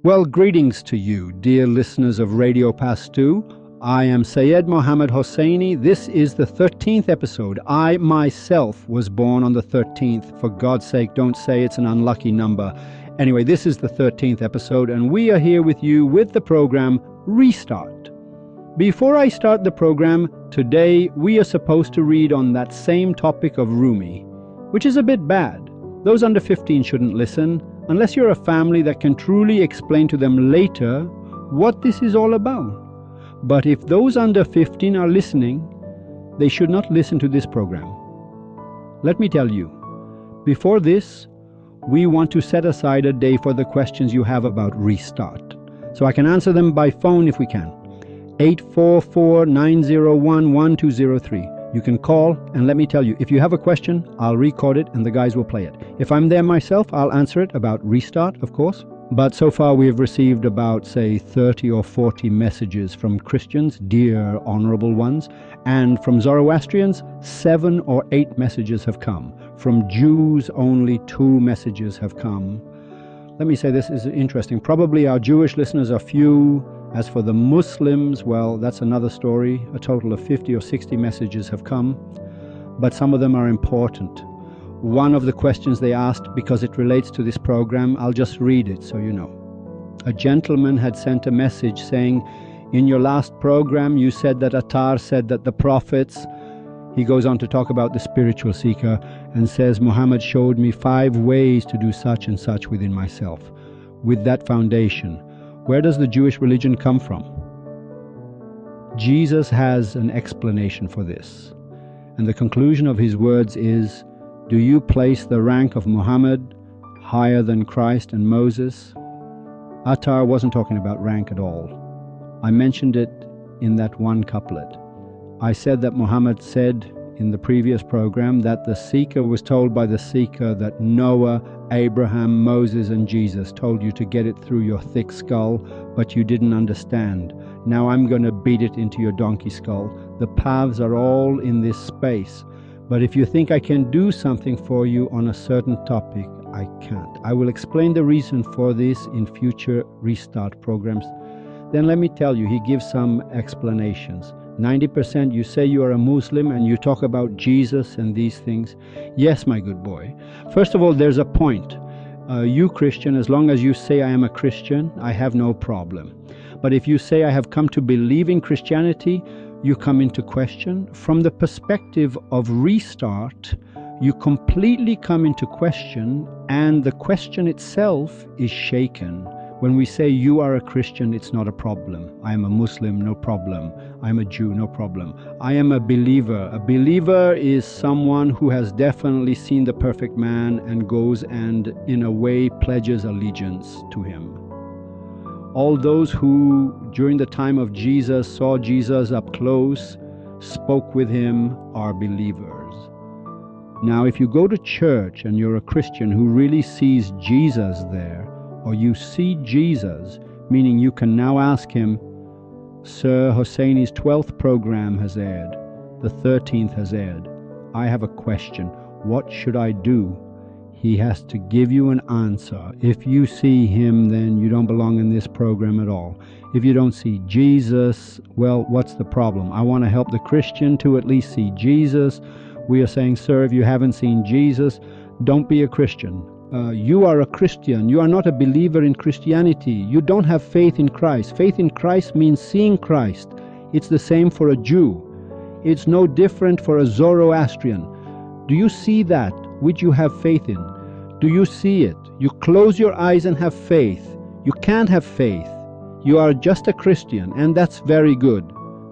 Well, greetings to you, dear listeners of Radio Pastu. I am Syed Mohammed Hosseini. This is the 13th episode. I myself was born on the 13th. For God's sake, don't say it's an unlucky number. Anyway, this is the 13th episode, and we are here with you with the program Restart. Before I start the program, today we are supposed to read on that same topic of Rumi, which is a bit bad. Those under 15 shouldn't listen, unless you're a family that can truly explain to them later what this is all about. But if those under 15 are listening, they should not listen to this program. Let me tell you, before this, we want to set aside a day for the questions you have about Restart, so I can answer them by phone if we can. 844-901-1203. You can call, and let me tell you, if you have a question, I'll record it and the guys will play it. If I'm there myself, I'll answer it about Restart, of course. But so far we have received about, say, 30 or 40 messages from Christians, dear honorable ones, and from Zoroastrians, 7 or 8 messages have come. From Jews, only 2 messages have come. Let me say, this is interesting. Probably our Jewish listeners are few. As for the Muslims, well, that's another story. A total of 50 or 60 messages have come, but some of them are important. One of the questions they asked, because it relates to this program, I'll just read it so you know. A gentleman had sent a message saying, in your last program you said that Attar said that the prophets, he goes on to talk about the spiritual seeker and says, Muhammad showed me 5 ways to do such and such within myself. With that foundation, where does the Jewish religion come from? Jesus has an explanation for this. And the conclusion of his words is, do you place the rank of Muhammad higher than Christ and Moses? Attar wasn't talking about rank at all. I mentioned it in that one couplet. I said that Muhammad said in the previous program that the seeker was told by the seeker that Noah, Abraham, Moses and Jesus told you to get it through your thick skull, but you didn't understand. Now I'm going to beat it into your donkey skull. The paths are all in this space. But if you think I can do something for you on a certain topic, I can't. I will explain the reason for this in future Restart programs. Then let me tell you, he gives some explanations. 90% you say you are a Muslim and you talk about Jesus and these things. Yes, my good boy. First of all, there's a point. You Christian, as long as you say I am a Christian, I have no problem. But if you say I have come to believe in Christianity, you come into question. From the perspective of Restart, you completely come into question, and the question itself is shaken. When we say you are a Christian, it's not a problem. I am a Muslim, no problem. I am a Jew, no problem. I am a believer. A believer is someone who has definitely seen the perfect man and goes and, in a way, pledges allegiance to him. All those who, during the time of Jesus, saw Jesus up close, spoke with him, are believers. Now, if you go to church and you're a Christian who really sees Jesus there, or you see Jesus, meaning you can now ask him, Sir, Hosseini's 12th program has aired, the 13th has aired. I have a question. What should I do? He has to give you an answer. If you see him, then you don't belong in this program at all. If you don't see Jesus, well, what's the problem? I want to help the Christian to at least see Jesus. We are saying, sir, if you haven't seen Jesus, don't be a Christian. You are a Christian. You are not a believer in Christianity. You don't have faith in Christ. Faith in Christ means seeing Christ. It's the same for a Jew. It's no different for a Zoroastrian. Do you see that which you have faith in? Do you see it? You close your eyes and have faith. You can't have faith. You are just a Christian, and that's very good.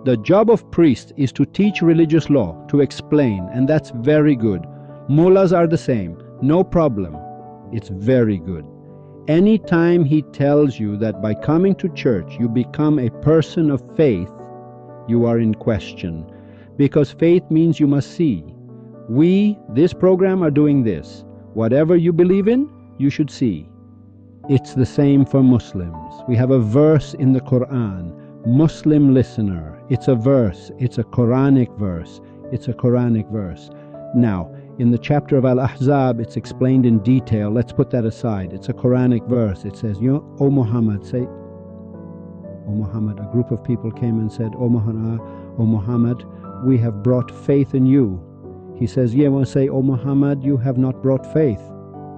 The job of priest is to teach religious law, to explain, and that's very good. Mullahs are the same. No problem. It's very good. Anytime he tells you that by coming to church you become a person of faith, you are in question. Because faith means you must see. We, this program, are doing this. Whatever you believe in, you should see. It's the same for Muslims. We have a verse in the Quran, Muslim listener. It's a verse. It's a Quranic verse. It's a Quranic verse. Now, In the chapter of Al-Ahzab, it's explained in detail. Let's put that aside. It's a Quranic verse. It says, O Muhammad, say, O Muhammad, a group of people came and said, O Muhammad, we have brought faith in you. He says, say, O Muhammad, you have not brought faith.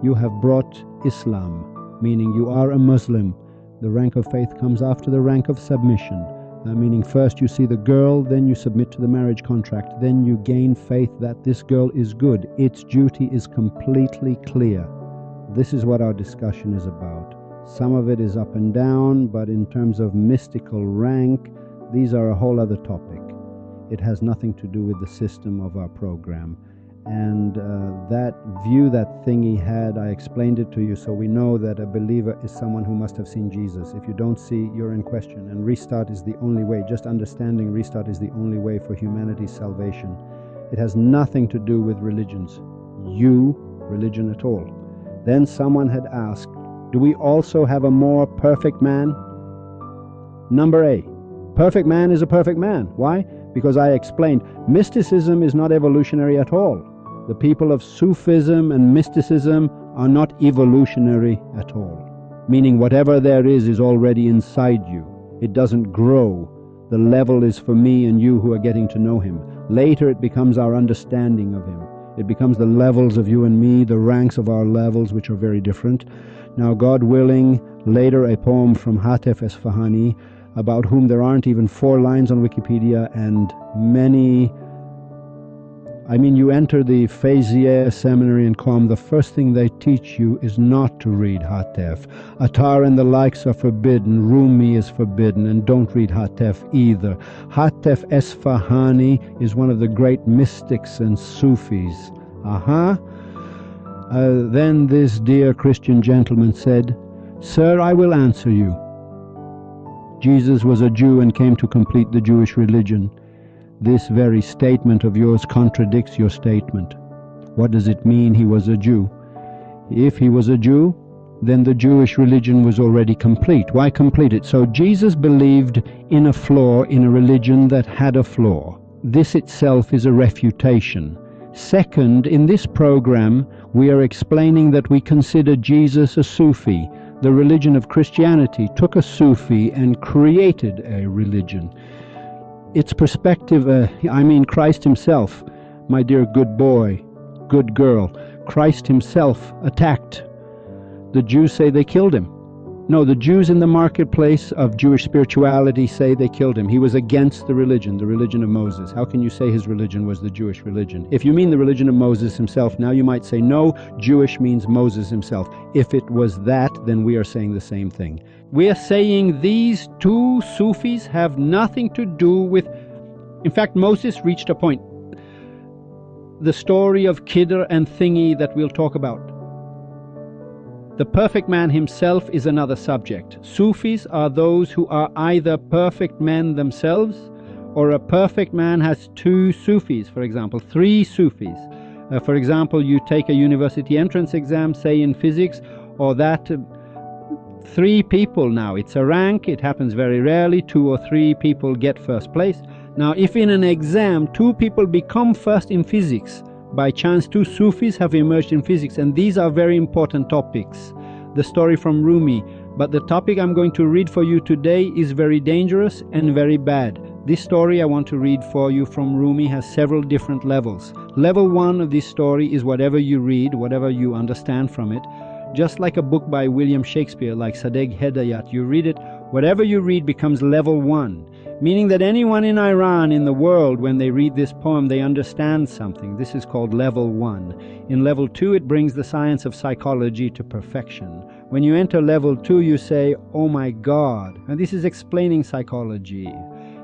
You have brought Islam, meaning you are a Muslim. The rank of faith comes after the rank of submission. Meaning first you see the girl, then you submit to the marriage contract, then you gain faith that this girl is good. Its duty is completely clear. This is what our discussion is about. Some of it is up and down, but in terms of mystical rank, these are a whole other topic. It has nothing to do with the system of our program. And that view that thingy had, I explained it to you, so we know that a believer is someone who must have seen Jesus. If you don't see, you're in question. And restart is the only way. Just understanding restart is the only way for humanity's salvation. It has nothing to do with religions. Religion at all. Then someone had asked, do we also have a more perfect man? Number A. Perfect man is a perfect man. Why? Because I explained, mysticism is not evolutionary at all. The people of Sufism and mysticism are not evolutionary at all. Meaning whatever there is already inside you. It doesn't grow. The level is for me and you who are getting to know him. Later it becomes our understanding of him. It becomes the levels of you and me, the ranks of our levels, which are very different. Now, God willing, later a poem from Hatef Esfahani, about whom there aren't even 4 lines on Wikipedia, and many. You enter the Fayzieh seminary in Qom, the first thing they teach you is not to read Hatef. Attar and the likes are forbidden, Rumi is forbidden, and don't read Hatef either. Hatef Esfahani is one of the great mystics and Sufis. Then this dear Christian gentleman said, Sir, I will answer you. Jesus was a Jew and came to complete the Jewish religion. This very statement of yours contradicts your statement. What does it mean he was a Jew? If he was a Jew, then the Jewish religion was already complete. Why complete it? So Jesus believed in a flaw in a religion that had a flaw. This itself is a refutation. Second, in this program, we are explaining that we consider Jesus a Sufi. The religion of Christianity took a Sufi and created a religion. Its perspective, Christ himself, my dear good boy, good girl, Christ himself attacked. The Jews say they killed him. No, the Jews in the marketplace of Jewish spirituality say they killed him. He was against the religion of Moses. How can you say his religion was the Jewish religion? If you mean the religion of Moses himself, now you might say, no, Jewish means Moses himself. If it was that, then we are saying the same thing. We are saying these two Sufis have nothing to do with... In fact, Moses reached a point. The story of Khidr and Thingy that we'll talk about. The perfect man himself is another subject. Sufis are those who are either perfect men themselves, or a perfect man has 2 Sufis, for example, 3 Sufis. For example, you take a university entrance exam, say in physics, or that 3 people now. It's a rank, it happens very rarely, 2 or 3 people get first place. Now, if in an exam 2 people become first in physics, by chance 2 Sufis have emerged in physics, and these are very important topics. The story from Rumi. But the topic I'm going to read for you today is very dangerous and very bad. This story I want to read for you from Rumi has several different levels. Level 1 of this story is whatever you read, whatever you understand from it. Just like a book by William Shakespeare, like Sadegh Hedayat, you read it, whatever you read becomes level 1. Meaning that anyone in Iran, in the world, when they read this poem, they understand something. This is called level 1. In level 2, it brings the science of psychology to perfection. When you enter level 2, you say, oh my God. And this is explaining psychology.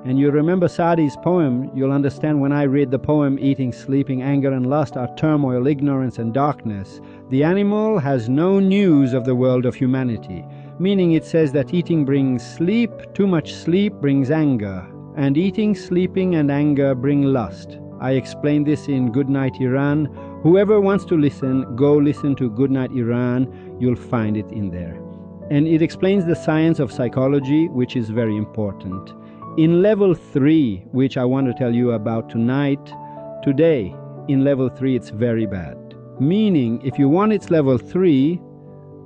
And you remember Saadi's poem, you'll understand when I read the poem, eating, sleeping, anger and lust are turmoil, ignorance and darkness. The animal has no news of the world of humanity. Meaning it says that eating brings sleep, too much sleep brings anger, and eating, sleeping and anger bring lust. I explained this in Goodnight Iran. Whoever wants to listen, go listen to Goodnight Iran, you'll find it in there. And it explains the science of psychology, which is very important. In level 3, which I want to tell you about today, in level 3 it's very bad. Meaning, if you want its level 3,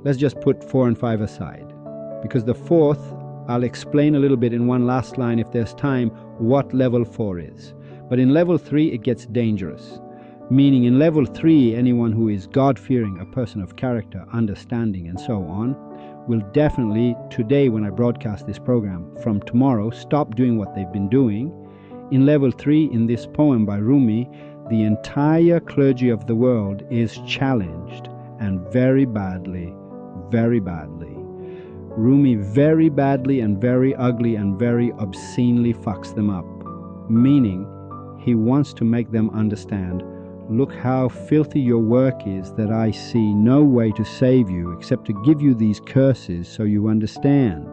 let's just put 4 and 5 aside. Because the 4th, I'll explain a little bit in one last line if there's time what level 4 is. But in level 3 it gets dangerous. Meaning in level 3, anyone who is God-fearing, a person of character, understanding and so on, will definitely, today when I broadcast this program, from tomorrow, stop doing what they've been doing. In level 3, in this poem by Rumi, the entire clergy of the world is challenged, and very badly, very badly. Rumi very badly and very ugly and very obscenely fucks them up. Meaning, he wants to make them understand, look how filthy your work is, that I see no way to save you except to give you these curses so you understand.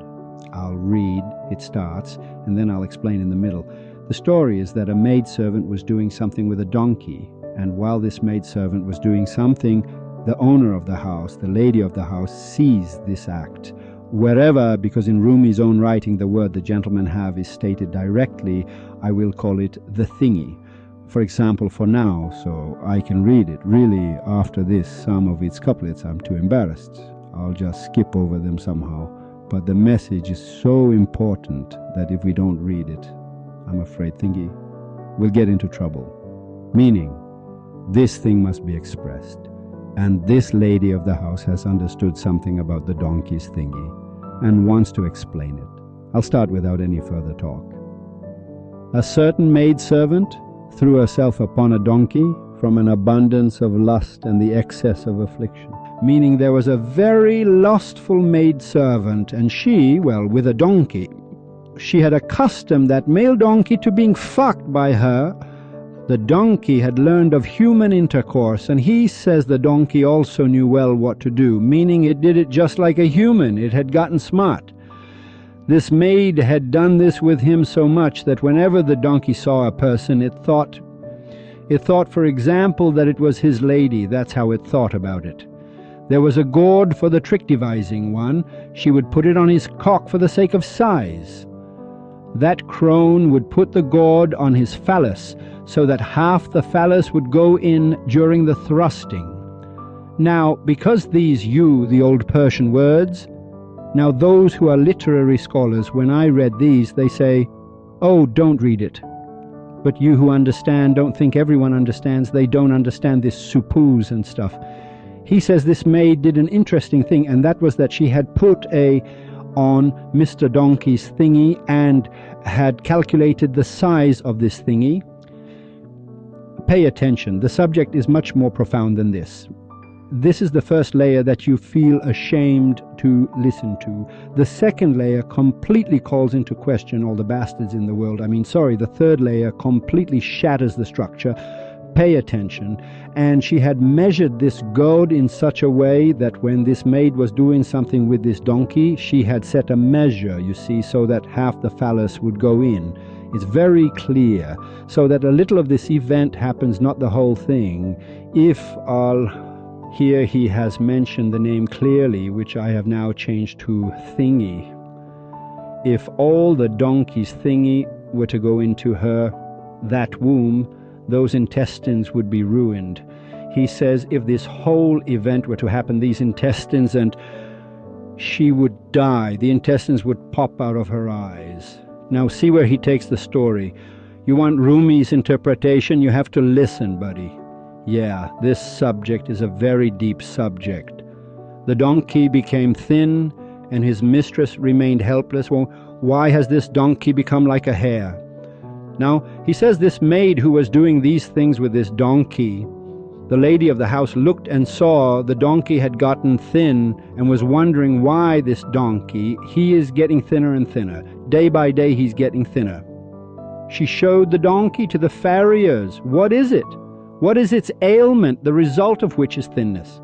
I'll read, it starts, and then I'll explain in the middle. The story is that a maidservant was doing something with a donkey, and while this maidservant was doing something, the owner of the house, the lady of the house, sees this act. Wherever, because in Rumi's own writing the word the gentlemen have is stated directly, I will call it the thingy. For example, for now, so I can read it. Really, after this, some of its couplets I'm too embarrassed. I'll just skip over them somehow. But the message is so important that if we don't read it, I'm afraid, thingy, we'll get into trouble. Meaning, this thing must be expressed. And this lady of the house has understood something about the donkey's thingy and wants to explain it. I'll start without any further talk. A certain maidservant threw herself upon a donkey from an abundance of lust and the excess of affliction. Meaning there was a very lustful maidservant, and she, well, with a donkey, she had accustomed that male donkey to being fucked by her. The donkey had learned of human intercourse, and he says the donkey also knew well what to do, meaning it did it just like a human. It had gotten smart. This maid had done this with him so much that whenever the donkey saw a person, it thought, for example, that it was his lady. That's how it thought about it. There was a gourd for the trick-devising one. She would put it on his cock for the sake of size. That crone would put the gourd on his phallus, so that half the phallus would go in during the thrusting. Now, because these the old Persian words, now those who are literary scholars, when I read these, they say, oh, don't read it. But you who understand, don't think everyone understands. They don't understand this suppose and stuff. He says this maid did an interesting thing, and that was that she had put on Mr. Donkey's thingy and had calculated the size of this thingy. Pay attention. The subject is much more profound than this. This is the first layer that you feel ashamed to listen to. The second layer completely calls into question all the bastards in the world. The third layer completely shatters the structure. Pay attention. And she had measured this goad in such a way that when this maid was doing something with this donkey, she had set a measure, you see, so that half the phallus would go in. It's very clear, so that a little of this event happens, not the whole thing. Here he has mentioned the name clearly, which I have now changed to thingy. If all the donkey's thingy were to go into that womb, those intestines would be ruined. He says if this whole event were to happen, these intestines, and she would die, the intestines would pop out of her eyes. Now see where he takes the story. You want Rumi's interpretation, you have to listen, buddy. Yeah, this subject is a very deep subject. The donkey became thin, and his mistress remained helpless. Well, why has this donkey become like a hare? Now, he says this maid who was doing these things with this donkey, the lady of the house looked and saw the donkey had gotten thin and was wondering why this donkey, he is getting thinner and thinner. Day by day he's getting thinner. She showed the donkey to the farriers. What is it? What is its ailment, the result of which is thinness?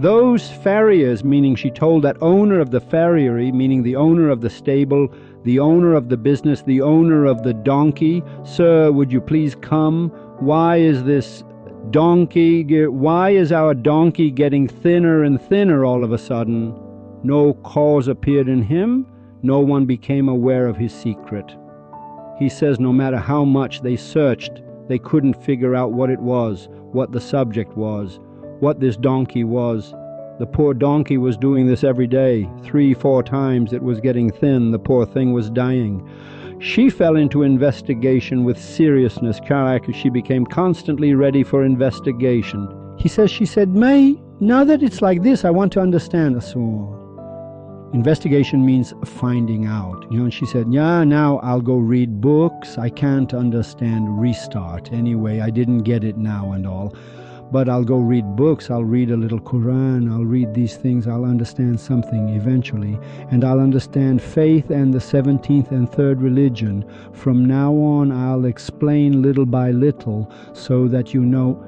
Those farriers, meaning she told that owner of the farriery, meaning the owner of the stable, the owner of the business, the owner of the donkey, sir, would you please come? Why is our donkey getting thinner and thinner all of a sudden? No cause appeared in him. No one became aware of his secret. He says no matter how much they searched, They couldn't figure out what it was, what the subject was, what this donkey was. The poor donkey was doing this every day. 3-4 times it was getting thin. The poor thing was dying. She fell into investigation with seriousness. She became constantly ready for investigation. She said, May, now that it's like this, I want to understand. So, investigation means finding out. And she said, yeah, now I'll go read books. I can't understand restart. Anyway, I didn't get it now and all. But I'll go read books, I'll read a little Quran, I'll read these things, I'll understand something eventually. And I'll understand faith and the 17th and 3rd religion. From now on, I'll explain little by little so that you know.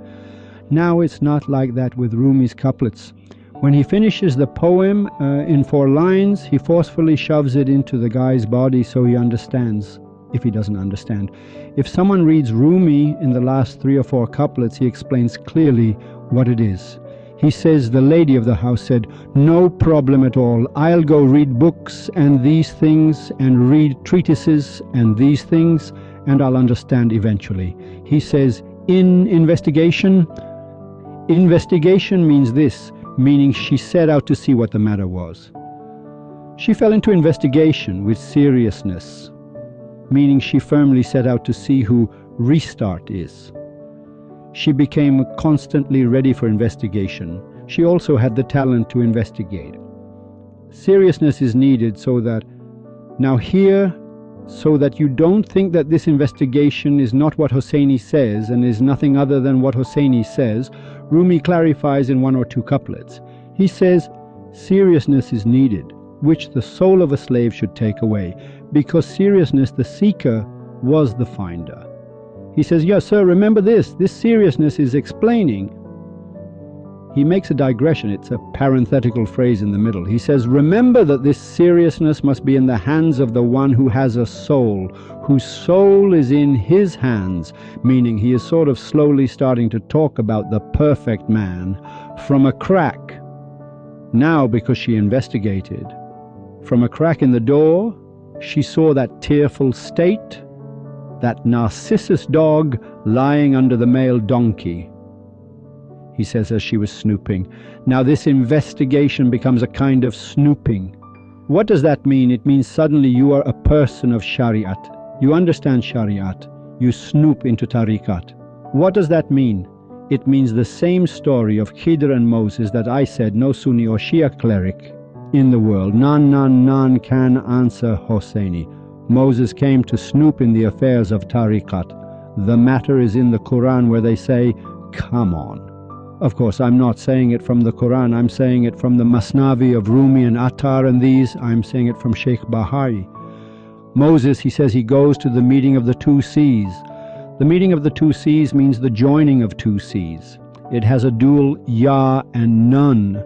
Now it's not like that with Rumi's couplets. When he finishes the poem in 4 lines, he forcefully shoves it into the guy's body so he understands, if he doesn't understand. If someone reads Rumi in the last 3 or 4 couplets, he explains clearly what it is. He says, the lady of the house said, no problem at all. I'll go read books and these things and read treatises and these things and I'll understand eventually. He says, investigation means this, meaning she set out to see what the matter was. She fell into investigation with seriousness, meaning she firmly set out to see who restart is. She became constantly ready for investigation. She also had the talent to investigate. Seriousness is needed so that you don't think that this investigation is not what Hosseini says and is nothing other than what Hosseini says. Rumi clarifies in 1 or 2 couplets. He says, seriousness is needed, which the soul of a slave should take away, because seriousness, the seeker, was the finder. He says, yes, sir, remember this seriousness is explaining. He makes a digression, it's a parenthetical phrase in the middle. He says, remember that this seriousness must be in the hands of the one who has a soul, whose soul is in his hands, meaning he is sort of slowly starting to talk about the perfect man from a crack. Now, because she investigated, from a crack in the door, she saw that tearful state, that Narcissus dog lying under the male donkey. He says as she was snooping. Now this investigation becomes a kind of snooping. What does that mean? It means suddenly you are a person of Shari'at. You understand Shari'at. You snoop into Tariqat. What does that mean? It means the same story of Khidr and Moses that I said no Sunni or Shia cleric in the world. None can answer Hosseini. Moses came to snoop in the affairs of Tariqat. The matter is in the Quran where they say, come on. Of course, I'm not saying it from the Quran. I'm saying it from the Masnavi of Rumi and Attar and these. I'm saying it from Sheikh Bahari. Moses, he says, he goes to the meeting of the 2 seas. The meeting of the 2 seas means the joining of 2 seas. It has a dual ya and nun,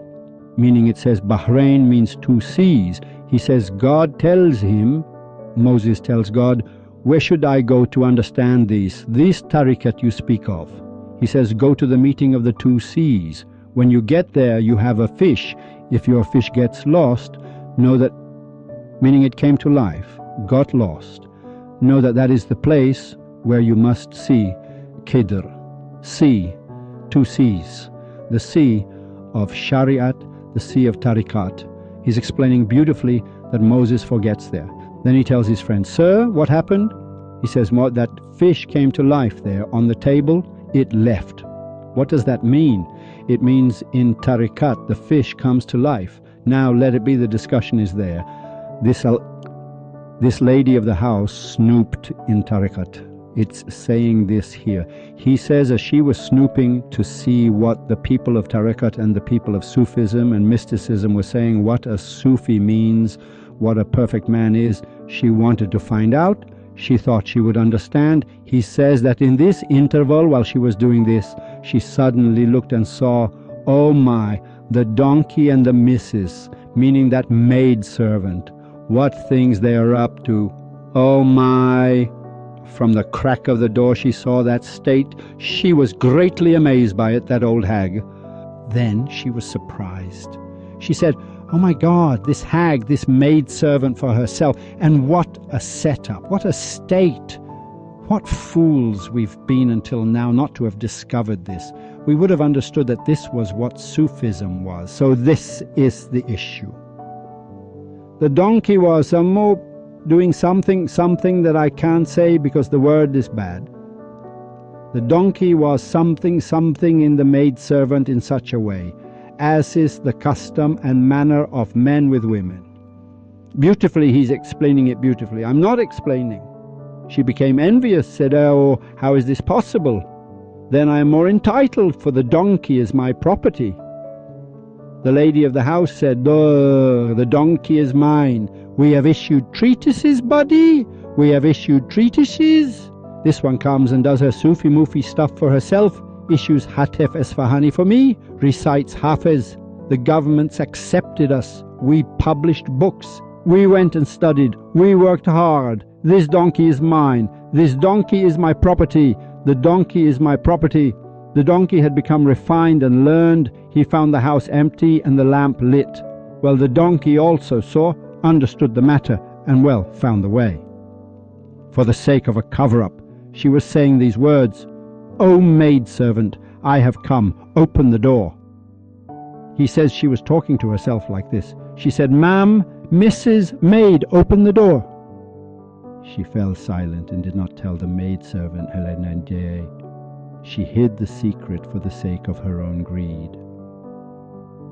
meaning it says Bahrain means 2 seas. He says God tells him, Moses tells God, where should I go to understand these tariqat you speak of? He says, go to the meeting of the 2 seas. When you get there, you have a fish. If your fish gets lost, know that, meaning it came to life, got lost, know that that is the place where you must see Khidr, sea, 2 seas, the sea of Shari'at, the sea of Tariqat. He's explaining beautifully that Moses forgets there. Then he tells his friend, sir, what happened? He says, that fish came to life there on the table. It left. What does that mean? It means in Tariqat, the fish comes to life. Now let it be the discussion is there. This lady of the house snooped in Tariqat. It's saying this here. He says as she was snooping to see what the people of Tariqat and the people of Sufism and mysticism were saying, what a Sufi means, what a perfect man is, she wanted to find out. She thought she would understand. He says that in this interval, while she was doing this, she suddenly looked and saw, oh my, the donkey and the missus, meaning that maid servant. What things they are up to. Oh my. From the crack of the door she saw that state. She was greatly amazed by it, that old hag. Then she was surprised. She said, oh my God, this hag, this maid servant for herself, and what a setup, what a state. What fools we've been until now not to have discovered this. We would have understood that this was what Sufism was. So this is the issue. The donkey was doing something that I can't say because the word is bad. The donkey was something in the maidservant in such a way, as is the custom and manner of men with women. Beautifully, he's explaining it beautifully. I'm not explaining. She became envious, said, "Oh, how is this possible? Then I am more entitled, for the donkey is my property." The lady of the house said, "The donkey is mine. We have issued treatises, buddy. We have issued treatises." This one comes and does her Sufi-Mufi stuff for herself, issues Hatef Esfahani for me, recites Hafiz. The government's accepted us. We published books. We went and studied. We worked hard. This donkey is mine. This donkey is my property. The donkey is my property. The donkey had become refined and learned. He found the house empty and the lamp lit. Well, the donkey also saw, understood the matter, and found the way. For the sake of a cover-up, she was saying these words, "O maidservant, I have come. Open the door." He says she was talking to herself like this. She said, "Ma'am, Mrs. Maid, open the door." She fell silent and did not tell the maidservant her identity. She hid the secret for the sake of her own greed.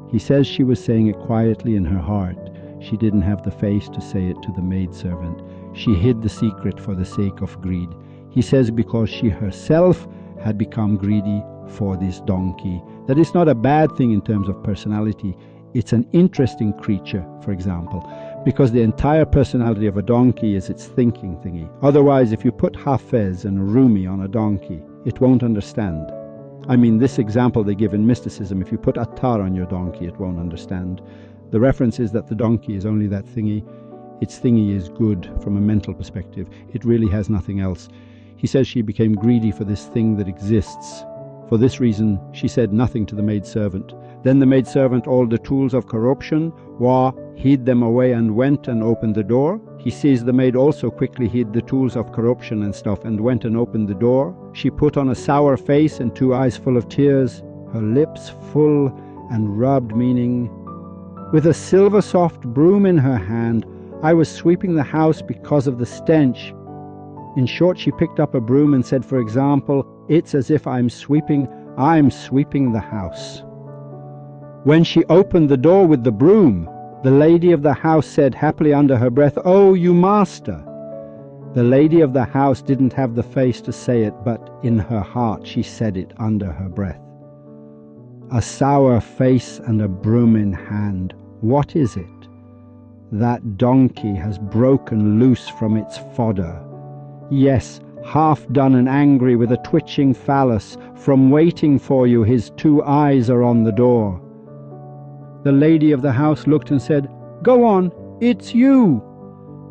He says she was saying it quietly in her heart. She didn't have the face to say it to the maidservant. She hid the secret for the sake of greed. He says because she herself had become greedy for this donkey. That is not a bad thing in terms of personality. It's an interesting creature, for example, because the entire personality of a donkey is its thinking thingy. Otherwise, if you put Hafez and Rumi on a donkey, it won't understand. I mean, this example they give in mysticism, if you put Attar on your donkey, it won't understand. The reference is that the donkey is only that thingy. Its thingy is good from a mental perspective. It really has nothing else. He says she became greedy for this thing that exists. For this reason, she said nothing to the maidservant. Then the maidservant, all the tools of corruption, hid them away and went and opened the door. He sees the maid also quickly hid the tools of corruption and stuff and went and opened the door. She put on a sour face and 2 eyes full of tears, her lips full and rubbed, meaning, with a silver soft broom in her hand, I was sweeping the house because of the stench. In short, she picked up a broom and said, for example, it's as if I'm sweeping the house. When she opened the door with the broom, the lady of the house said happily under her breath, "Oh, you master." The lady of the house didn't have the face to say it, but in her heart she said it under her breath. A sour face and a broom in hand. What is it? That donkey has broken loose from its fodder. Yes, half done and angry with a twitching phallus, from waiting for you his 2 eyes are on the door. The lady of the house looked and said, "Go on, it's you.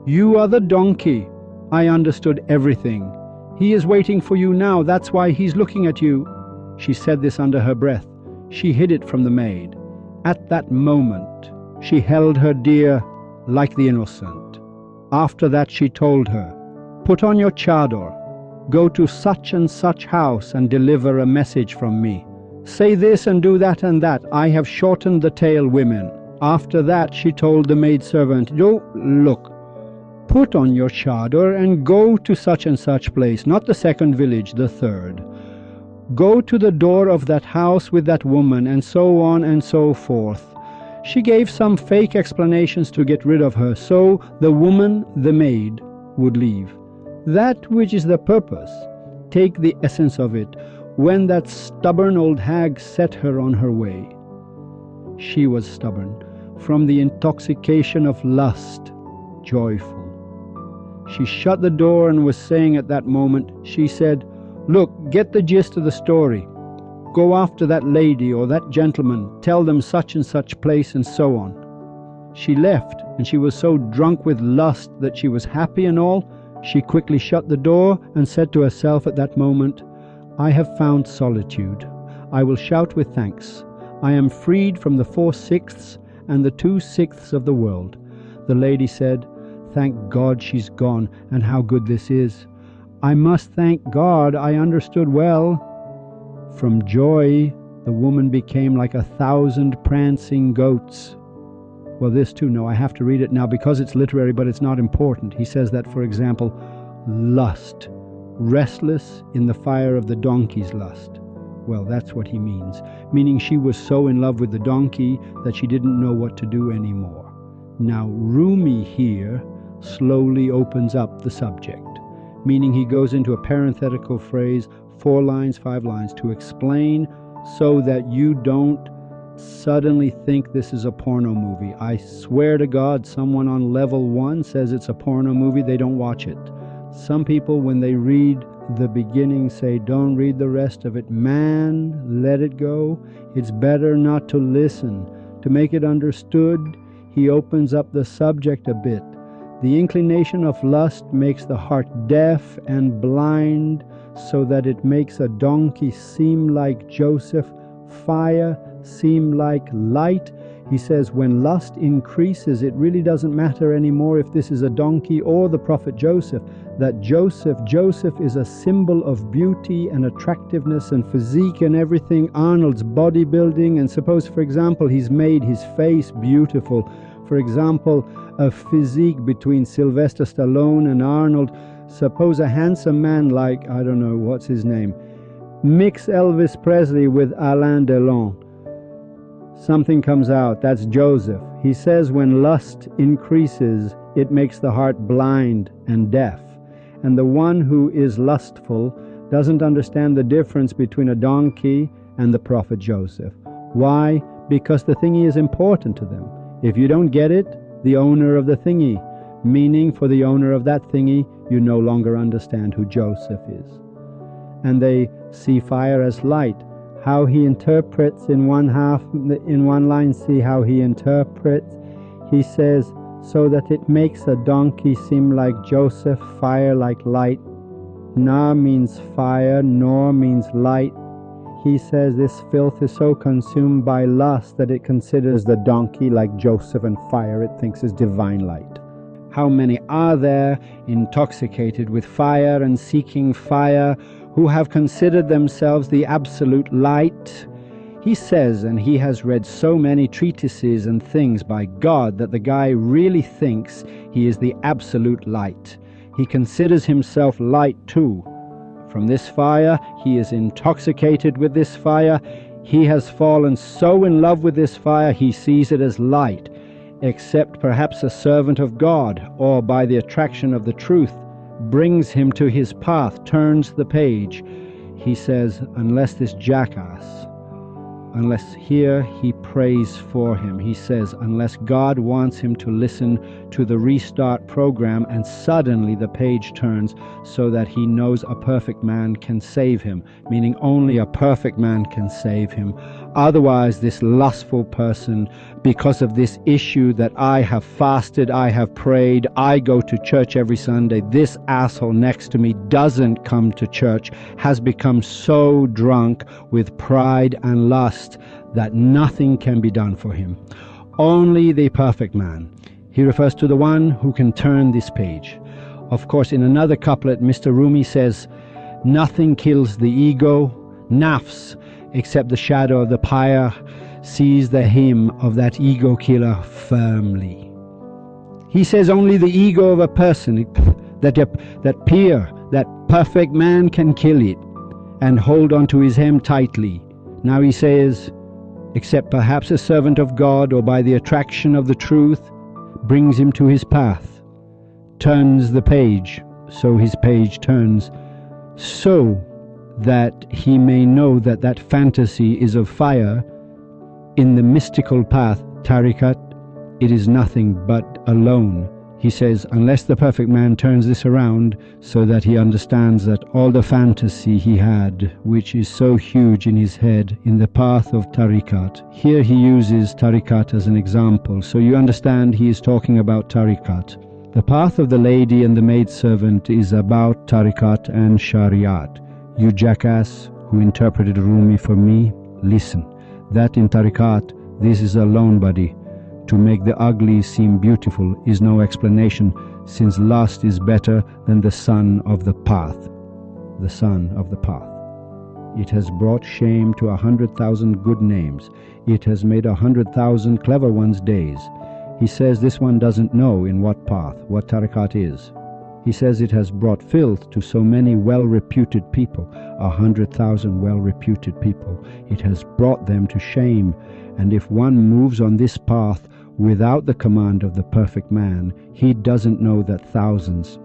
You are the donkey. I understood everything. He is waiting for you now, that's why he's looking at you." She said this under her breath. She hid it from the maid. At that moment, she held her dear like the innocent. After that she told her, "Put on your chador. Go to such and such house and deliver a message from me. Say this and do that and that. I have shortened the tale, women." After that she told the maidservant, "Look, put on your chador and go to such and such place, not the second village, the third. Go to the door of that house with that woman," and so on and so forth. She gave some fake explanations to get rid of her, so the woman, the maid, would leave. That which is the purpose. Take the essence of it. When that stubborn old hag set her on her way. She was stubborn, from the intoxication of lust, joyful. She shut the door and was saying at that moment, she said, "Look, get the gist of the story. Go after that lady or that gentleman, tell them such and such place," and so on. She left, and she was so drunk with lust that she was happy and all. She quickly shut the door and said to herself at that moment, "I have found solitude. I will shout with thanks. I am freed from the 4/6 and the 2/6 of the world." The lady said, "Thank God she's gone, and how good this is. I must thank God I understood well. From joy, the woman became like 1,000 prancing goats. Well, this too, no, I have to read it now because it's literary, but it's not important. He says that, for example, lust, restless in the fire of the donkey's lust. Well, that's what he means, meaning she was so in love with the donkey that she didn't know what to do anymore. Now, Rumi here slowly opens up the subject, meaning he goes into a parenthetical phrase, 4 lines, 5 lines, to explain so that you don't suddenly think this is a porno movie. I swear to God, someone on level 1 says it's a porno movie, they don't watch it. Some people, when they read the beginning, say, don't read the rest of it. Man, let it go. It's better not to listen. To make it understood, he opens up the subject a bit. The inclination of lust makes the heart deaf and blind, so that it makes a donkey seem like Joseph, fire seem like light. He says when lust increases, it really doesn't matter anymore if this is a donkey or the prophet Joseph. That Joseph is a symbol of beauty and attractiveness and physique and everything. Arnold's bodybuilding, and suppose, for example, he's made his face beautiful. For example, a physique between Sylvester Stallone and Arnold. Suppose a handsome man like, I don't know, what's his name? Mix Elvis Presley with Alain Delon. Something comes out, that's Joseph. He says when lust increases, it makes the heart blind and deaf. And the one who is lustful doesn't understand the difference between a donkey and the prophet Joseph. Why? Because the thingy is important to them. If you don't get it, the owner of the thingy, meaning for the owner of that thingy, you no longer understand who Joseph is. And they see fire as light. How he interprets in one line, see how he interprets. He says, so that it makes a donkey seem like Joseph, fire like light. Na means fire, nor means light. He says this filth is so consumed by lust that it considers the donkey like Joseph, and fire it thinks is divine light. How many are there intoxicated with fire and seeking fire who have considered themselves the absolute light? He says, and he has read so many treatises and things by God, that the guy really thinks he is the absolute light. He considers himself light too. From this fire, he is intoxicated with this fire. He has fallen so in love with this fire, he sees it as light, except perhaps a servant of God, or by the attraction of the truth, brings him to his path, turns the page. He says, unless this jackass, unless here he prays for him. He says, unless God wants him to listen to the restart program, and suddenly the page turns so that he knows a perfect man can save him, meaning only a perfect man can save him. Otherwise, this lustful person, because of this issue that I have fasted, I have prayed, I go to church every Sunday, this asshole next to me doesn't come to church, has become so drunk with pride and lust that nothing can be done for him. Only the perfect man. He refers to the one who can turn this page. Of course, in another couplet, Mr. Rumi says, nothing kills the ego, nafs, except the shadow of the pyre sees the hymn of that ego killer firmly. He says only the ego of a person, that peer, that perfect man can kill it and hold on to his hem tightly. Now he says, except perhaps a servant of God, or by the attraction of the truth, brings him to his path, turns the page, so his page turns, so that he may know that that fantasy is of fire. In the mystical path, Tariqat, it is nothing but alone. He says, unless the perfect man turns this around so that he understands that all the fantasy he had, which is so huge in his head, in the path of Tariqat. Here he uses Tariqat as an example, so you understand he is talking about Tariqat. The path of the lady and the maidservant is about Tariqat and Shari'at. You jackass who interpreted Rumi for me, listen. That in Tariqat, this is a lone body. to make the ugly seem beautiful is no explanation, since lust is better than the son of the path. The son of the path. It has brought shame to 100,000 good names. It has made 100,000 clever ones' days. He says this one doesn't know in what path, what Tariqat is. He says it has brought filth to so many well-reputed people, 100,000 well-reputed people. It has brought them to shame, and if one moves on this path without the command of the perfect man, he doesn't know that thousands,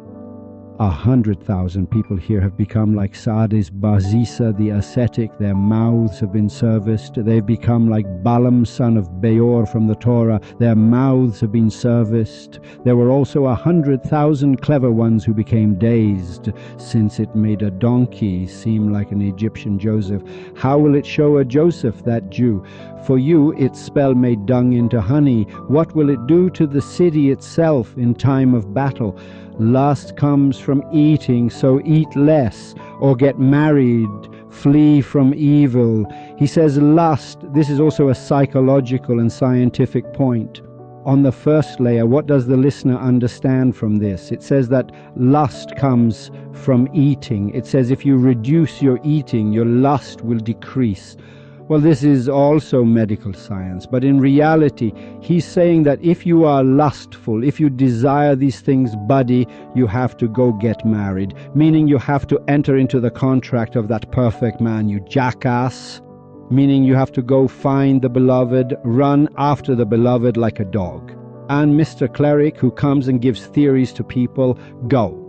100,000 people here have become like Saadi's Bazisa the ascetic. Their mouths have been serviced. They've become like Balaam son of Beor from the Torah. Their mouths have been serviced. There were also 100,000 clever ones who became dazed, since it made a donkey seem like an Egyptian Joseph. How will it show a Joseph, that Jew? For you its spell made dung into honey. What will it do to the city itself in time of battle? Lust comes from eating, so eat less, or get married, flee from evil. He says lust, this is also a psychological and scientific point. On the first layer, what does the listener understand from this? It says that lust comes from eating. It says if you reduce your eating, your lust will decrease. Well, this is also medical science, but in reality, he's saying that if you are lustful, if you desire these things, buddy, you have to go get married, meaning you have to enter into the contract of that perfect man, you jackass, meaning you have to go find the beloved, run after the beloved like a dog. And Mr. Cleric, who comes and gives theories to people, go.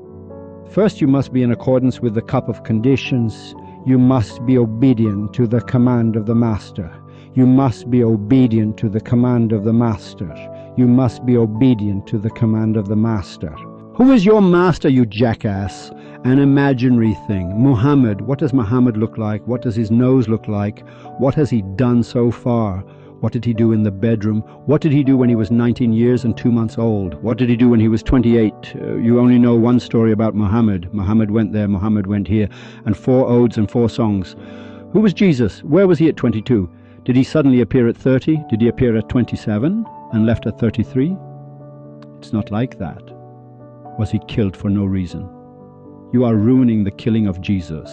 First, you must be in accordance with the cup of conditions. You must be obedient to the command of the master. You must be obedient to the command of the master. You must be obedient to the command of the master. Who is your master, you jackass? An imaginary thing. Muhammad. What does Muhammad look like? What does his nose look like? What has he done so far? What did he do in the bedroom? What did he do when he was 19 years and 2 months old? What did he do when he was 28? You only know one story about Muhammad. Muhammad went there, Muhammad went here, and 4 odes and 4 songs. Who was Jesus? Where was he at 22? Did he suddenly appear at 30? Did he appear at 27 and left at 33? It's not like that. Was he killed for no reason? You are ruining the killing of Jesus.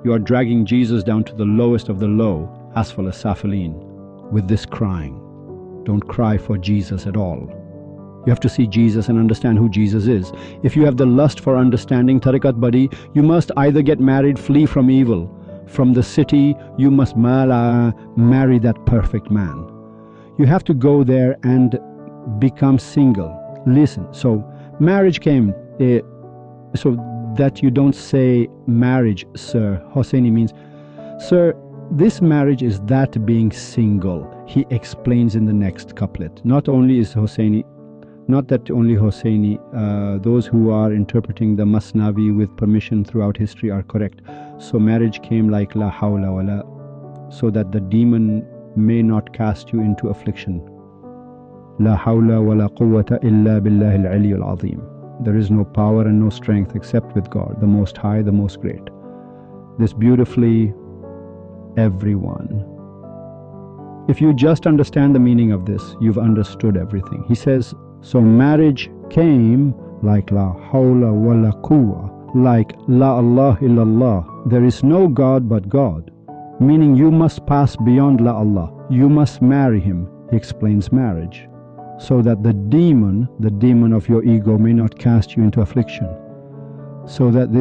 You are dragging Jesus down to the lowest of the low, asphal safilin. With this crying. Don't cry for Jesus at all. You have to see Jesus and understand who Jesus is. If you have the lust for understanding, Tariqat buddy, you must either get married, flee from evil. From the city, you must marry that perfect man. You have to go there and become single. Listen, so marriage came, so that you don't say marriage, sir. Hosseini means, sir, this marriage is that being single. He explains in the next couplet. Not only is Hosseini, not that only Hosseini, those who are interpreting the Masnavi with permission throughout history are correct. So marriage came like la hawla wala, so that the demon may not cast you into affliction. La hawla wala quwwata illa billahi al-ali al-azim. There is no power and no strength except with God, the Most High, the Most Great. This beautifully everyone. If you just understand the meaning of this, you've understood everything. He says, so marriage came like la hawla wa la quwwa, like la Allah illallah. There is no God but God, meaning you must pass beyond la Allah. You must marry him. He explains marriage, so that the demon of your ego may not cast you into affliction. So that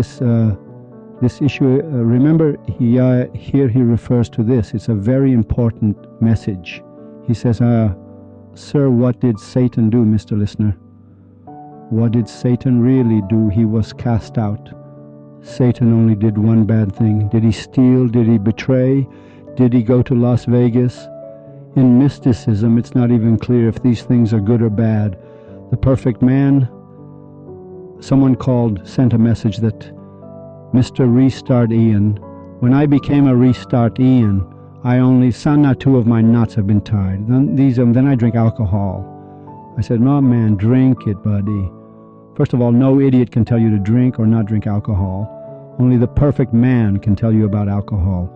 this issue, remember, here he refers to this. It's a very important message. He says, sir, what did Satan do, Mr. Listener? What did Satan really do? He was cast out. Satan only did one bad thing. Did he steal? Did he betray? Did he go to Las Vegas? In mysticism, it's not even clear if these things are good or bad. The perfect man, someone sent a message that Mr. Restart Ian, when I became a Restart Ian, I only, son or two of my nuts have been tied. Then I drink alcohol. I said, no man, drink it, buddy. First of all, no idiot can tell you to drink or not drink alcohol. Only the perfect man can tell you about alcohol.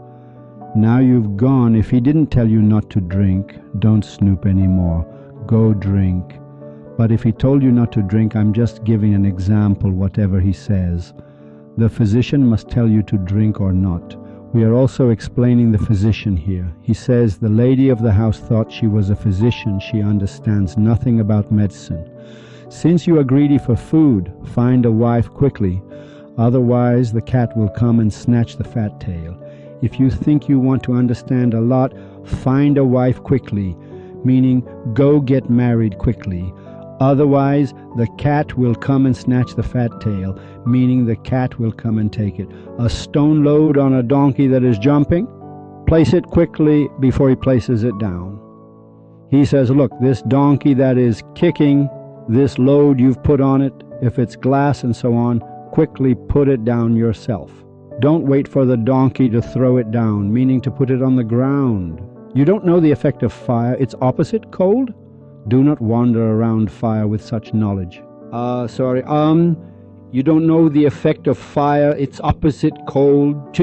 Now you've gone. If he didn't tell you not to drink, don't snoop anymore. go drink. But if he told you not to drink, I'm just giving an example, whatever he says. The physician must tell you to drink or not. We are also explaining the physician here. He says the lady of the house thought she was a physician. She understands nothing about medicine. Since you are greedy for food, find a wife quickly. Otherwise, the cat will come and snatch the fat tail. If you think you want to understand a lot, find a wife quickly, meaning go get married quickly. Otherwise, the cat will come and snatch the fat tail, meaning the cat will come and take it. A stone load on a donkey that is jumping, place it quickly before he places it down. He says, look, this donkey that is kicking, this load you've put on it, if it's glass and so on, quickly put it down yourself. Don't wait for the donkey to throw it down, meaning to put it on the ground. You don't know the effect of fire, its opposite, cold? Do not wander around fire with such knowledge. You don't know the effect of fire, its opposite, cold.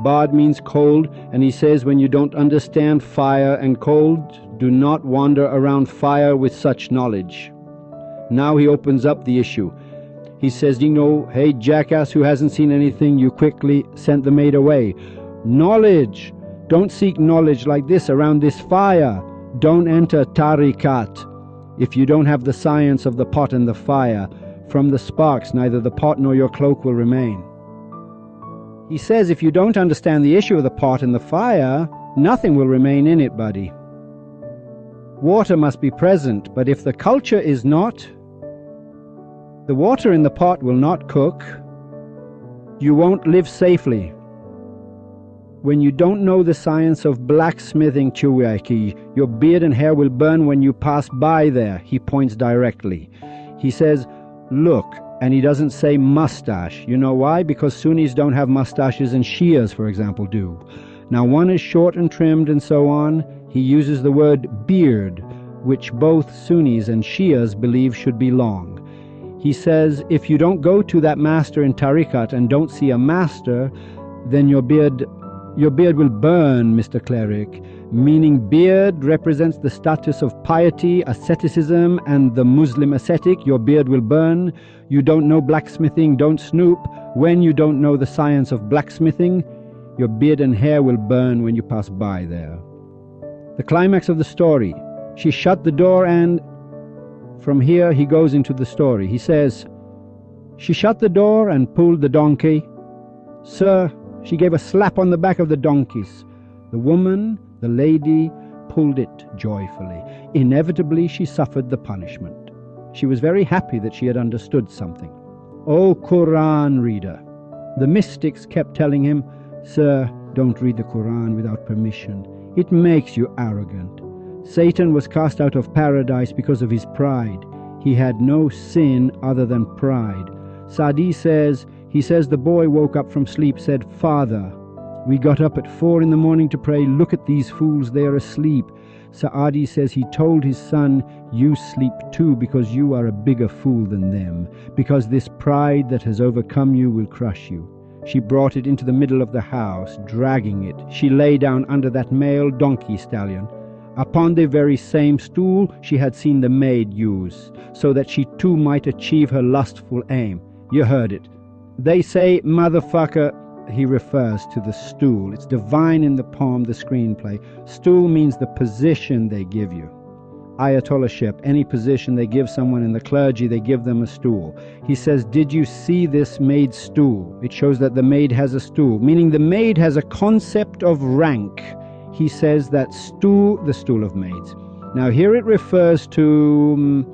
Bad means cold, and he says when you don't understand fire and cold, do not wander around fire with such knowledge. Now he opens up the issue. He says, hey, jackass who hasn't seen anything, you quickly sent the maid away. Knowledge. Don't seek knowledge like this around this fire. Don't enter Tariqat. If you don't have the science of the pot and the fire, from the sparks neither the pot nor your cloak will remain. He says if you don't understand the issue of the pot and the fire, nothing will remain in it, buddy. Water must be present, but if the culture is not, the water in the pot will not cook. You won't live safely. When you don't know the science of blacksmithing, Chuaki, your beard and hair will burn when you pass by there. He points directly. He says, look, and he doesn't say mustache. You know why? Because Sunnis don't have mustaches and Shias, for example, do. Now one is short and trimmed and so on. He uses the word beard, which both Sunnis and Shias believe should be long. He says, if you don't go to that master in Tariqat and don't see a master, then your beard will burn, Mr. Cleric, meaning beard represents the status of piety, asceticism, and the Muslim ascetic. Your beard will burn. You don't know blacksmithing, don't snoop. When you don't know the science of blacksmithing, your beard and hair will burn when you pass by there. The climax of the story. She shut the door and... From here he goes into the story. He says, she shut the door and pulled the donkey. Sir, she gave a slap on the back of the donkeys. The woman, the lady, pulled it joyfully. Inevitably she suffered the punishment. She was very happy that she had understood something. O Quran reader! The mystics kept telling him, Sir, don't read the Quran without permission. It makes you arrogant. Satan was cast out of paradise because of his pride. He had no sin other than pride. Sadi says, the boy woke up from sleep, said, Father, we got up at 4 a.m. to pray. Look at these fools, they are asleep. Saadi says he told his son, you sleep too because you are a bigger fool than them, because this pride that has overcome you will crush you. She brought it into the middle of the house, dragging it. She lay down under that male donkey stallion. Upon the very same stool she had seen the maid use, so that she too might achieve her lustful aim. You heard it. They say, motherfucker, he refers to the stool. It's divine in the poem, the screenplay. Stool means the position they give you. Ayatollahship, any position they give someone in the clergy, they give them a stool. He says, did you see this maid's stool? It shows that the maid has a stool, meaning the maid has a concept of rank. He says that stool, the stool of maids. Now here it refers to,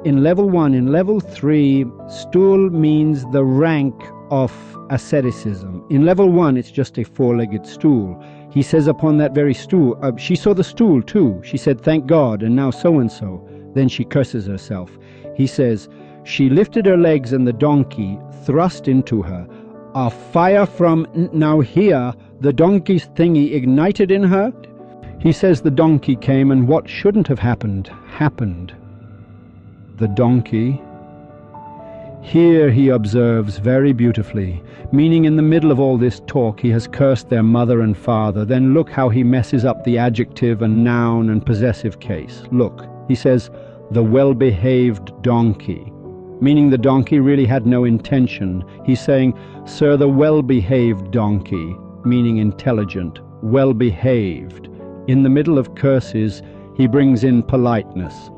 in level 1, in level 3, stool means the rank of asceticism. In level 1, it's just a 4-legged stool. He says upon that very stool, she saw the stool too. She said, thank God, and now so-and-so. Then she curses herself. He says, she lifted her legs and the donkey thrust into her. A fire from, now here, the donkey's thingy ignited in her. He says the donkey came and what shouldn't have happened, happened. The donkey. Here he observes very beautifully, meaning in the middle of all this talk he has cursed their mother and father. Then look how he messes up the adjective and noun and possessive case. Look, He says, the well-behaved donkey, meaning the donkey really had no intention. He's saying, sir, the well-behaved donkey, meaning intelligent, well-behaved. In the middle of curses, he brings in politeness.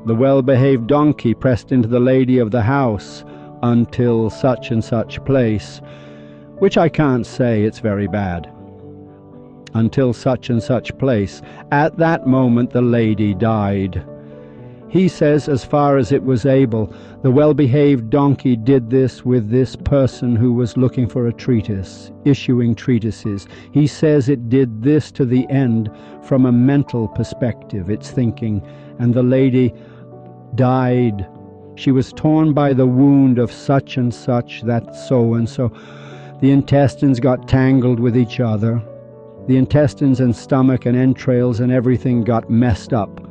The well-behaved donkey pressed into the lady of the house until such and such place, which I can't say, it's very bad. Until such and such place. At that moment the lady died. He says, as far as it was able, the well-behaved donkey did this with this person who was looking for a treatise, issuing treatises. He says it did this to the end from a mental perspective, it's thinking, and the lady died. She was torn by the wound of such and such, that so and so. The intestines got tangled with each other. The intestines and stomach and entrails and everything got messed up.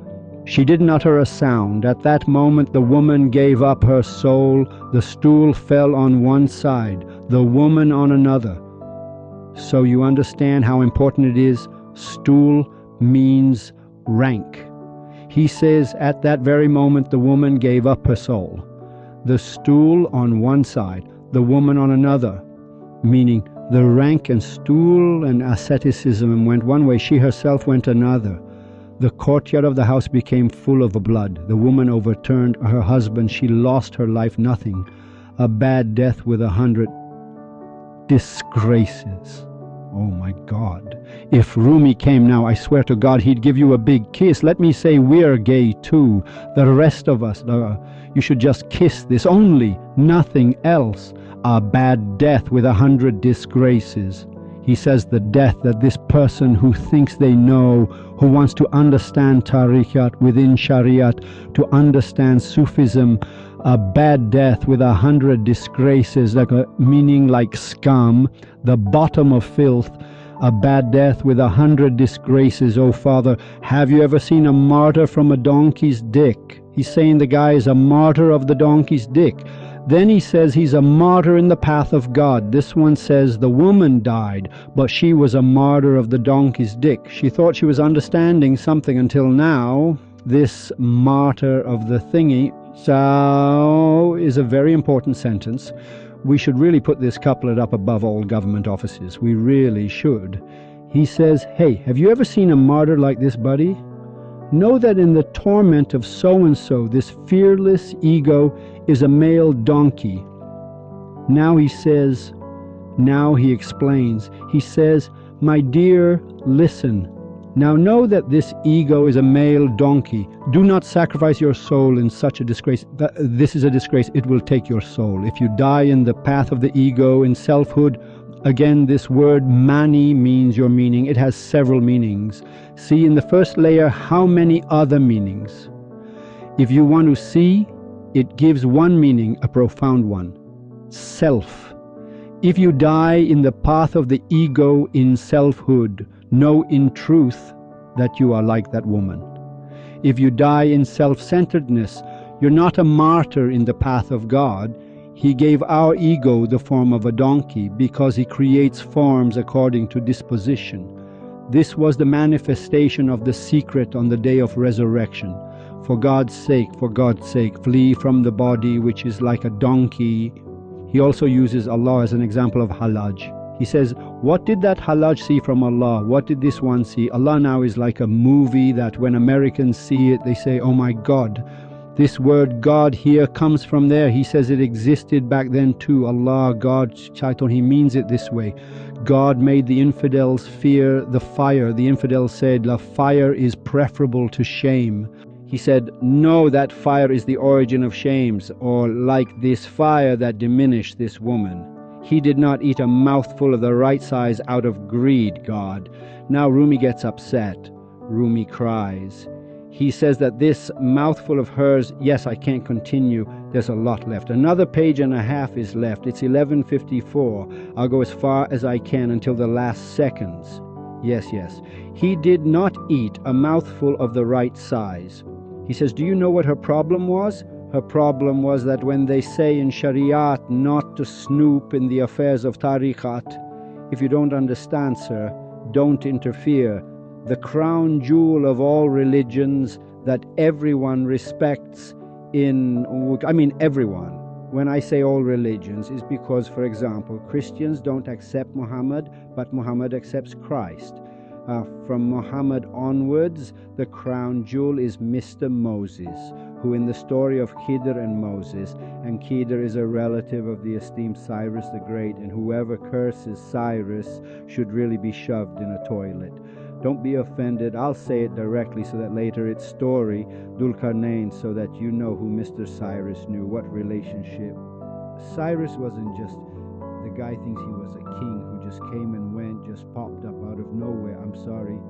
She didn't utter a sound. At that moment the woman gave up her soul. The stool fell on one side, the woman on another. So you understand how important it is. Stool means rank. He says at that very moment the woman gave up her soul. The stool on one side, the woman on another, meaning the rank and stool and asceticism went one way, she herself went another. The courtyard of the house became full of blood. The woman overturned her husband. She lost her life, nothing. A bad death with 100 disgraces. Oh my God. If Rumi came now, I swear to God, he'd give you a big kiss. Let me say we're gay too. The rest of us, you should just kiss this only, nothing else. A bad death with 100 disgraces. He says the death that this person who thinks they know, who wants to understand Tariqat within Shari'at, to understand Sufism, a bad death with 100 disgraces, meaning like scum, the bottom of filth, a bad death with 100 disgraces. Oh Father, have you ever seen a martyr from a donkey's dick? He's saying the guy is a martyr of the donkey's dick. Then he says he's a martyr in the path of God. This one says the woman died, but she was a martyr of the donkey's dick. She thought she was understanding something until now. This martyr of the thingy. So is a very important sentence. We should really put this couplet up above all government offices. We really should. He says, hey, have you ever seen a martyr like this, buddy? Know that in the torment of so-and-so, this fearless ego is a male donkey. Now he says, now he explains, he says, my dear, listen. Now know that this ego is a male donkey. Do not sacrifice your soul in such a disgrace. This is a disgrace. It will take your soul. If you die in the path of the ego, in selfhood, again, this word mani means your meaning. It has several meanings. See in the first layer how many other meanings. If you want to see, it gives one meaning, a profound one. Self. If you die in the path of the ego in selfhood, know in truth that you are like that woman. If you die in self-centeredness, you're not a martyr in the path of God. He gave our ego the form of a donkey because he creates forms according to disposition. This was the manifestation of the secret on the day of resurrection. For God's sake, flee from the body which is like a donkey. He also uses Allah as an example of halaj. He says, what did that halaj see from Allah? What did this one see? Allah now is like a movie that when Americans see it, they say, oh my God. This word God here comes from there. He says it existed back then too. Allah, God, Shaitan, he means it this way. God made the infidels fear the fire. The infidels said, the fire is preferable to shame. He said, no, that fire is the origin of shames, or like this fire that diminished this woman. He did not eat a mouthful of the right size out of greed, God. Now Rumi gets upset. Rumi cries. He says that this mouthful of hers, yes, I can't continue. There's a lot left. Another page and a half is left. It's 11:54. I'll go as far as I can until the last seconds. Yes. He did not eat a mouthful of the right size. He says, do you know what her problem was? Her problem was that when they say in Shari'at not to snoop in the affairs of Tariqat, if you don't understand, sir, don't interfere. The crown jewel of all religions, that everyone respects everyone. When I say all religions, is because, for example, Christians don't accept Muhammad, but Muhammad accepts Christ. From Muhammad onwards, the crown jewel is Mr. Moses, who in the story of Khidr and Moses, and Khidr is a relative of the esteemed Cyrus the Great, and whoever curses Cyrus should really be shoved in a toilet. Don't be offended, I'll say it directly so that later it's story, Dulkarnain, so that you know who Mr. Cyrus knew, what relationship. Cyrus wasn't just the guy thinks he was a king who just came and went, just popped up out of nowhere. I'm sorry.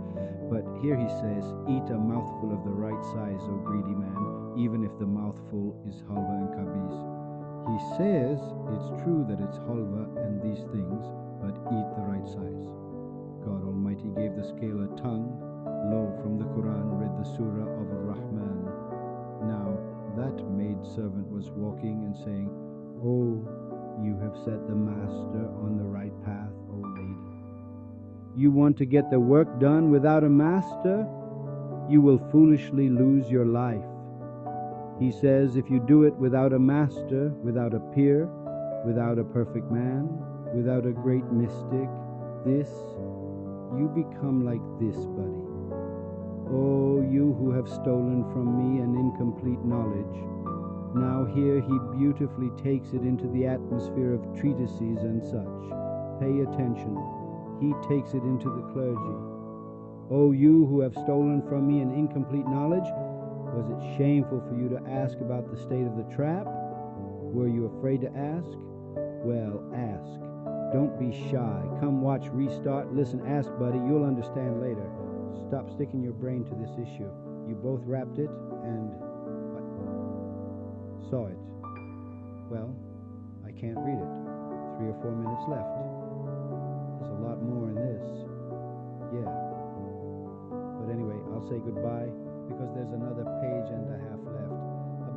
But here he says, eat a mouthful of the right size, O greedy man, even if the mouthful is halva and kabis. He says it's true that it's halva and these things, but eat the right size. God Almighty gave the scale a tongue. Lo, from the Quran read the surah of Ar-Rahman. Now that maid servant was walking and saying, Oh, you have set the master on the right path, O lady. You want to get the work done without a master? You will foolishly lose your life. He says if you do it without a master, without a peer, without a perfect man, without a great mystic, you become like this, buddy. Oh, you who have stolen from me an incomplete knowledge. Now here he beautifully takes it into the atmosphere of treatises and such. Pay attention. He takes it into the clergy. Oh, you who have stolen from me an incomplete knowledge, was it shameful for you to ask about the state of the trap? Were you afraid to ask? Well, ask. Don't be shy. Come watch Restart. Listen, ask, buddy. You'll understand later. Stop sticking your brain to this issue. You both wrapped it and saw it. Well, I can't read it. 3 or 4 minutes left. There's a lot more in this. Yeah. But anyway, I'll say goodbye because there's another page and a half left.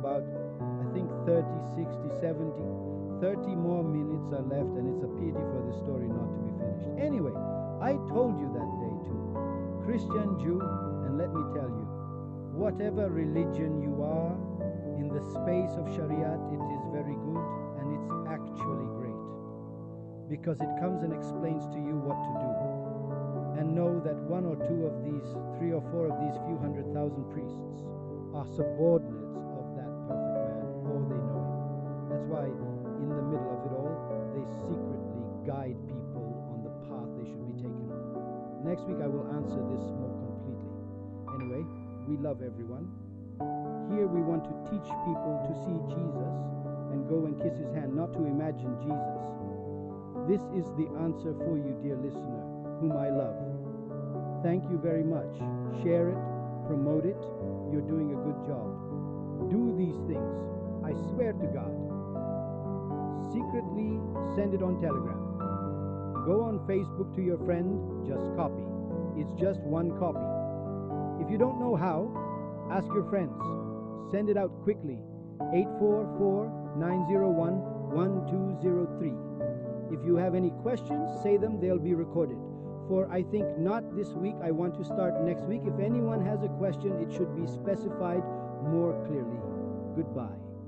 About, I think, 30, 60, 70, 30 more minutes are left, and it's a pity for the story not to be finished. Anyway, I told you that day too. Christian, Jew, and let me tell you, whatever religion you are, in the space of Shari'at, it is very good and it's actually great because it comes and explains to you what to do. And know that 1 or 2 of these, 3 or 4 of these few 100,000 priests are subordinates of that perfect man, or they know him. That's why in the middle of it all, they secretly guide people on the path they should be taken on. Next week I will answer this more completely. Anyway, we love everyone. Here we want to teach people to see Jesus and go and kiss his hand, not to imagine Jesus. This is the answer for you, dear listener, whom I love. Thank you very much. Share it, promote it. You're doing a good job. Do these things. I swear to God. Secretly send it on Telegram. Go on Facebook to your friend, just copy. It's just 1 copy. If you don't know how, ask your friends. Send it out quickly. 844-901-1203. If you have any questions, say them, they'll be recorded. For I think not this week, I want to start next week. If anyone has a question, it should be specified more clearly. Goodbye.